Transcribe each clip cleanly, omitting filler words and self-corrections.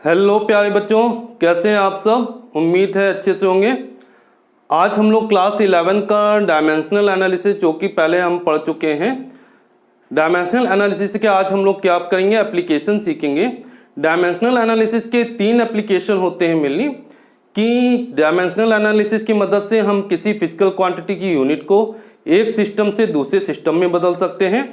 Hello प्यारे बच्चों, कैसे हैं आप सब। उम्मीद है अच्छे से होंगे। आज हम लोग क्लास 11 का डायमेंशनल एनालिसिस जो कि पहले हम पढ़ चुके हैं। डायमेंशनल एनालिसिस के आज हम लोग क्या करेंगे, एप्लीकेशन सीखेंगे। डायमेंशनल एनालिसिस के 3 एप्लीकेशन होते हैं मेनली, कि डायमेंशनल एनालिसिस की मदद से हम किसी फिजिकल क्वांटिटी की यूनिट को एक सिस्टम से दूसरे सिस्टम में बदल सकते हैं।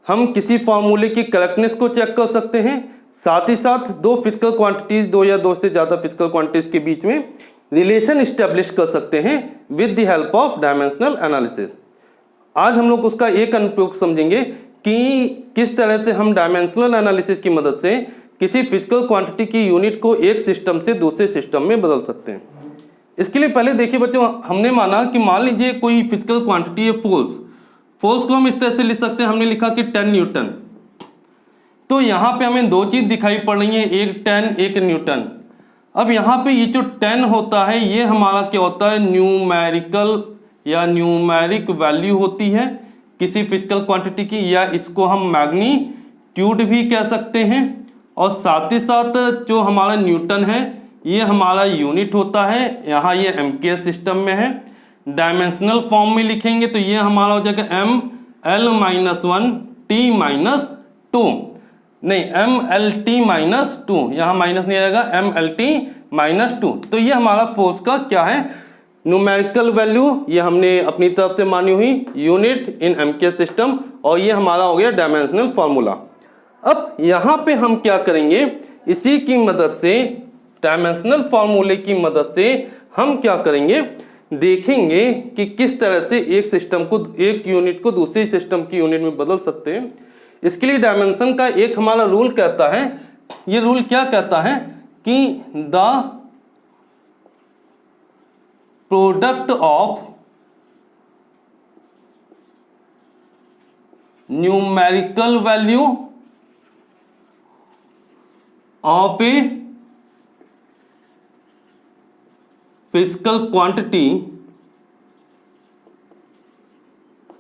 हम किसी फार्मूले की करेक्टनेस को चेक कर सकते हैं। साथ ही साथ दो फिजिकल क्वांटिटीज, दो या दो से ज़्यादा फिजिकल क्वांटिटीज के बीच में रिलेशन इस्टेब्लिश कर सकते हैं with the help of dimensional analysis. आज हम लोग उसका एक अनुप्रयोग समझेंगे कि किस तरह से हम डायमेंशनल एनालिसिस की मदद से किसी फिजिकल क्वांटिटी की यूनिट को एक सिस्टम से दूसरे सिस्टम में बदल सकते हैं। इसके लिए पहले देखिए बच्चों, हमने माना कि मान लीजिए कोई फिजिकल क्वांटिटी है फोर्स को हम इस तरह से लिख सकते हैं। हमने लिखा कि 10 न्यूटन। तो यहाँ पे हमें दो चीज दिखाई पड़ रही है, एक 10 एक न्यूटन। अब यहाँ पे ये जो 10 होता है ये हमारा क्या होता है, न्यूमेरिकल या न्यूमेरिक वैल्यू होती है किसी फिजिकल क्वांटिटी की, या इसको हम मैग्नीट्यूड भी कह सकते हैं। और साथ ही साथ जो हमारा न्यूटन है ये हमारा यूनिट होता है। यहाँ ये एमकेएस सिस्टम में है। डायमेंशनल फॉर्म में लिखेंगे तो ये हमारा हो जाएगा ML-1 T-2, नहीं MLT-2, यहाँ माइनस नहीं आएगा, MLT-2। तो ये हमारा फोर्स का क्या है, न्यूमेरिकल वैल्यू, ये हमने अपनी तरफ से मानी हुई यूनिट इन एमकेएस सिस्टम, और ये हमारा हो गया डायमेंशनल फॉर्मूला। अब यहाँ पे हम क्या करेंगे, इसी की मदद से, डायमेंशनल फॉर्मूले की मदद से हम क्या करेंगे, देखेंगे कि किस तरह से एक सिस्टम को, एक यूनिट को दूसरे सिस्टम की यूनिट में बदल सकते हैं। इसके लिए डायमेंशन का एक हमारा रूल कहता है, ये रूल क्या कहता है कि the product of numerical value of a physical quantity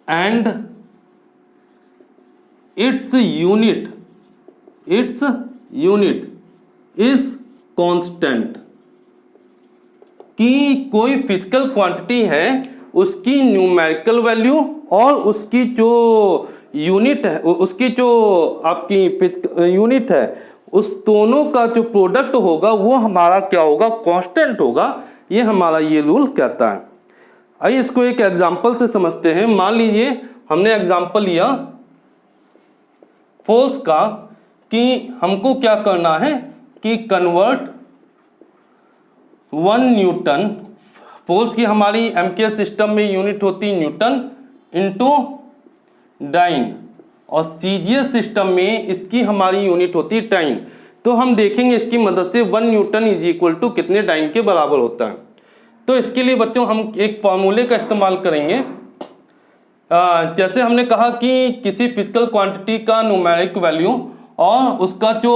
and its unit is constant। कि कोई फिजिकल क्वांटिटी है उसकी न्यूमेरिकल वैल्यू और उसकी जो यूनिट है, उसकी जो आपकी यूनिट है, उस दोनों का जो प्रोडक्ट होगा वो हमारा क्या होगा, कांस्टेंट होगा। ये हमारा ये रूल कहता है। आइए इसको एक एग्जांपल से समझते हैं। मान लीजिए हमने एग्जांपल लिया फोर्स का, कि हमको क्या करना है कि कन्वर्ट 1 न्यूटन, फोर्स की हमारी एमकेएस सिस्टम में यूनिट होती है न्यूटन, इनटू डाइन, और सीजीएस सिस्टम में इसकी हमारी यूनिट होती है टाइन। तो हम देखेंगे इसकी मदद से 1 न्यूटन इज इक्वल टू कितने डाइन के बराबर होता है। तो इसके लिए बच्चों हम एक फॉर्मूले का इस्तेमाल करेंगे। जैसे हमने कहा कि किसी फिजिकल क्वांटिटी का न्यूमेरिक वैल्यू और उसका जो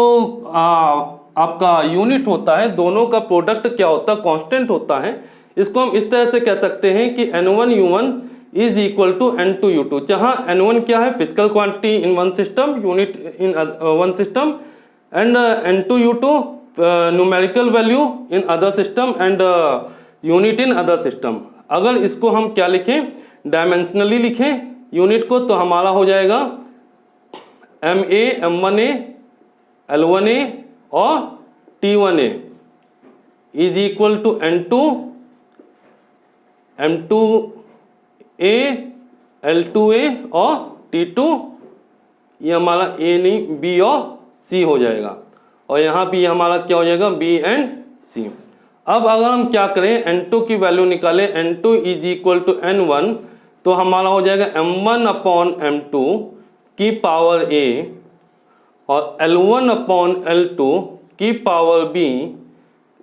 आपका यूनिट होता है, दोनों का प्रोडक्ट क्या होता है, कांस्टेंट होता है। इसको हम इस तरह से कह सकते हैं कि N1U1 is equal to N2U2, जहाँ N1 क्या है, physical quantity in one system, unit in one system, and N2U2 numerical value in other system and unit in other system. अगर इसको हम क्या लिखें, डायमेंशनली लिखें यूनिट को, तो हमारा हो जाएगा MA M1A L1A और T1A is equal to N2 M2A L2A और T2, ये हमारा A नहीं B और C हो जाएगा, और यहाँ भी हमारा क्या हो जाएगा, B एंड C। अब अगर हम क्या करें, N2 की वैल्यू निकालें, N2 is equal to N1, तो हमारा हो जाएगा M1/M2 की पावर A और L1/L2 की पावर B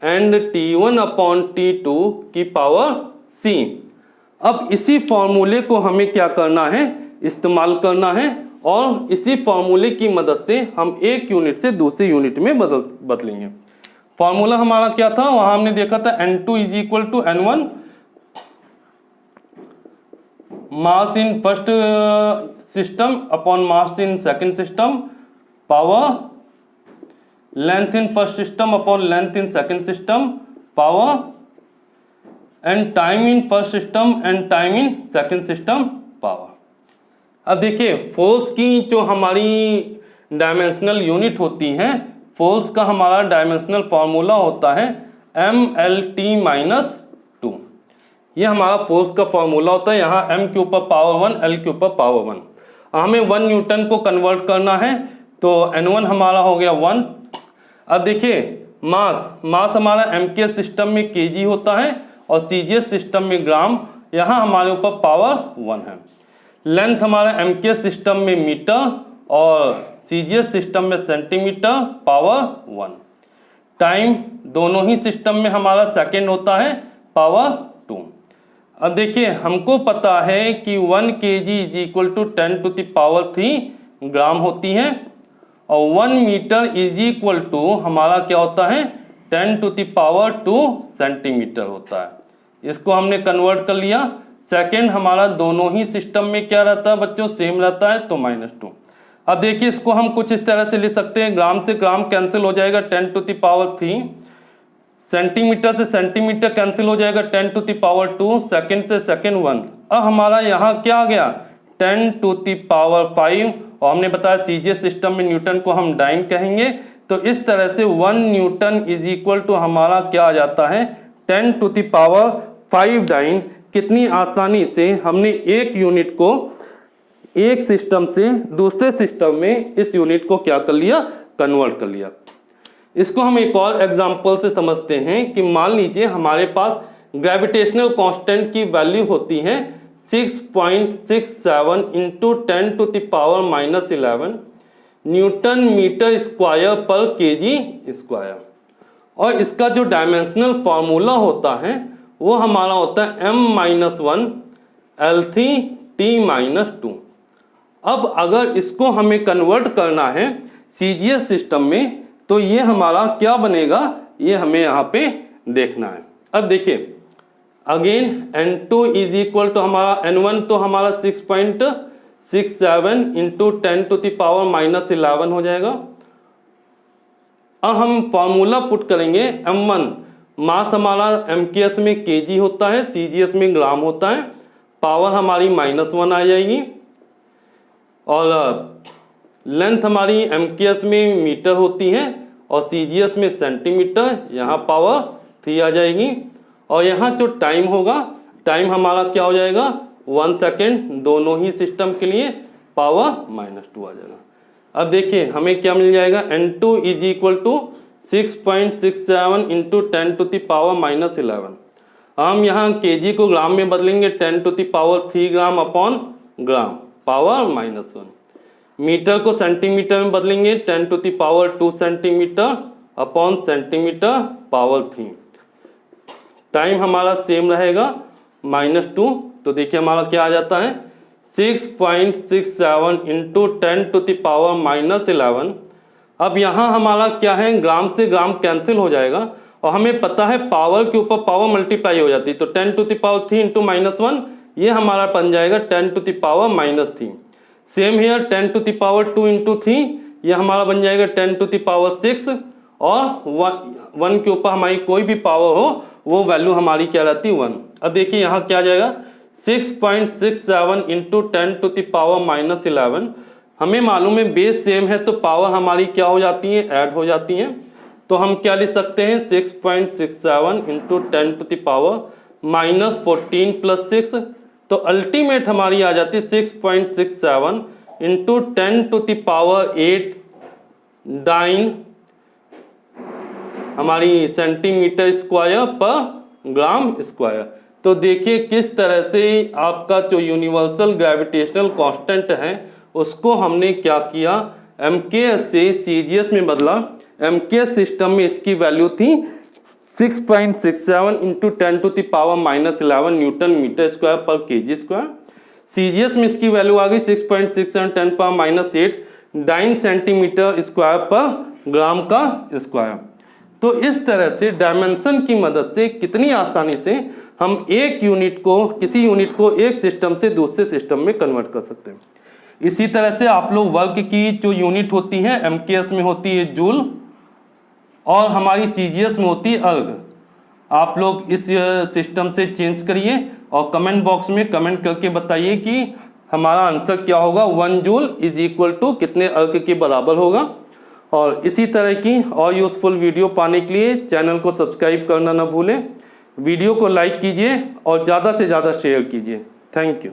एंड T1/T2 की पावर C। अब इसी फॉर्मूले को हमें क्या करना है, इस्तेमाल करना है, और इसी फॉर्मूले की मदद से हम एक यूनिट से दूसरे यूनिट में बदलेंगे। फॉर्मूला हमारा क्या था, वहां हमने देखा था N2 is equal to N1 mass in first system upon mass in second system power length in first system upon length in second system power and time in first system and time in second system power. अब देखिए force की जो हमारी dimensional unit होती हैं, force का हमारा dimensional formula होता है MLT-2। ये हमारा फोर्स का फॉर्मूला होता है। यहाँ m के ऊपर पावर 1, l के ऊपर पावर 1। हमें 1 न्यूटन को कन्वर्ट करना है तो N1 हमारा हो गया 1। अब देखिए मास हमारा MKS सिस्टम में kg होता है और CGS सिस्टम में ग्राम। यहाँ हमारे ऊपर पावर 1 है। लेंथ हमारा MKS सिस्टम में मीटर और CGS सिस्टम में सेंटीमीटर पावर 1। टाइम दोनों ही सिस्टम में हमारा सेकंड होता है पावर 2। अब देखिए हमको पता है कि 1 kg इज इक्वल टू 10⁻³ ग्राम होती है और 1 मीटर इज इक्वल टू हमारा क्या होता है 10⁻² सेंटीमीटर होता है। इसको हमने कन्वर्ट कर लिया। सेकंड हमारा दोनों ही सिस्टम में क्या रहता है बच्चों, सेम रहता है, तो -2। अब देखिए इसको हम कुछ इस तरह से लिख सकते हैं, ग्राम से ग्राम कैंसिल हो जाएगा 10⁻3, सेंटीमीटर से सेंटीमीटर कैंसिल हो जाएगा 10⁻², सेकंड से सेकंड 1। अब हमारा यहाँ क्या आ गया 10⁵ और हमने बताया CGS सिस्टम में न्यूटन को हम डाइन कहेंगे। तो इस तरह से 1 न्यूटन इज इक्वल टू हमारा क्या आ जाता है 10⁵ डाइन। कितनी आसानी से हमने एक यूनिट को एक सिस्टम से दूसरे सिस्टम में इस यूनिट को क्या कर लिया, कन्वर्ट कर लिया। इसको हम एक और एग्जांपल से समझते हैं कि मान लीजिए हमारे पास ग्रेविटेशनल कांस्टेंट की वैल्यू होती है 6.67 इंटू 10⁻⁻11 न्यूटन मीटर स्क्वायर पर केजी स्क्वायर। और इसका जो डायमेंशनल फॉर्मूला होता है वो हमारा होता है m-1 L3T-2। अब अगर इसको हमें कन्वर्ट करना है CGS सिस्टम में तो ये हमारा क्या बनेगा, ये हमें यहाँ पे देखना है। अब देखिए again N2 is equal to हमारा N1 तो हमारा 6.67 इंटू 10⁻⁻11 हो जाएगा। अब हम फॉर्मूला पुट करेंगे M1, मास हमारा MKS में kg होता है, CGS में ग्राम होता है, पावर हमारी -1 आ जाएगी और लेंथ हमारी MKS में मीटर होती है और CGS में सेंटीमीटर, यहाँ पावर 3 आ जाएगी। और यहाँ जो टाइम होगा, टाइम हमारा क्या हो जाएगा 1 सेकेंड, दोनों ही सिस्टम के लिए पावर -2 आ जाएगा। अब देखिए हमें क्या मिल जाएगा N2 is equal to 6.67 into 10⁻⁻11। हम यहाँ kg को ग्राम में बदलेंगे 10⁻³ gram upon gram power -1। Metre को सेंटीमीटर में बदलेंगे 10⁻² centimetre upon centimetre power 3। Time हमारा सेम रहेगा -2। तो देखिए हमारा क्या आ जाता है 6.67 इंटू 10⁻⁻11। अब यहाँ हमारा क्या है, ग्राम से ग्राम कैंसिल हो जाएगा और हमें पता है पावर के ऊपर पावर मल्टीप्लाई हो जाती है। तो 10⁻³ इंटू -1 ये हमारा बन जाएगा 10⁻−3। सेम हियर 10⁻² इंटू 3 ये हमारा बन जाएगा 10⁻6 और 1 के ऊपर हमारी कोई भी पावर हो वो वैल्यू हमारी क्या रहती है 1। अब देखिए यहाँ क्या आ जाएगा 6.67 इंटू 10⁻⁻11। हमें मालूम है बेस सेम है तो पावर हमारी क्या हो जाती है, ऐड हो जाती है। तो हम क्या लिख सकते हैं 6.67 इंटू 10⁻14 + 6। तो अल्टीमेट हमारी आ जाती है 6.67 इंटू 10⁸ डाइन हमारी सेंटीमीटर स्क्वायर पर ग्राम स्क्वायर। तो देखिए किस तरह से आपका जो यूनिवर्सल ग्रेविटेशनल कांस्टेंट है उसको हमने क्या किया, MKS से CGS में बदला। MKS सिस्टम में इसकी वैल्यू थी 6.67 इंटू 10⁻⁻11 न्यूटन मीटर स्क्वायर पर केजी स्क्वायर। CGS में इसकी वैल्यू आ गई 6.67 10⁻⁻8 डाइन सेंटीमीटर स्क्वायर पर ग्राम का स्क्वायर। तो इस तरह से डायमेंशन की मदद से कितनी आसानी से हम एक यूनिट को, किसी यूनिट को एक सिस्टम से दूसरे सिस्टम में कन्वर्ट कर सकते हैं। इसी तरह से आप लोग वर्क की जो यूनिट होती है MKS में होती है जूल और हमारी CGS में होती है अर्ग। आप लोग इस सिस्टम से चेंज करिए और कमेंट बॉक्स में कमेंट करके बताइए कि हमारा आंसर क्या होगा। 1 जूल इज इक्वल टू कितने अर्ग के बराबर होगा। और इसी तरह की और यूज़फुल वीडियो पाने के लिए चैनल को सब्सक्राइब करना ना भूलें। वीडियो को लाइक कीजिए और ज़्यादा से ज़्यादा शेयर कीजिए। Thank you.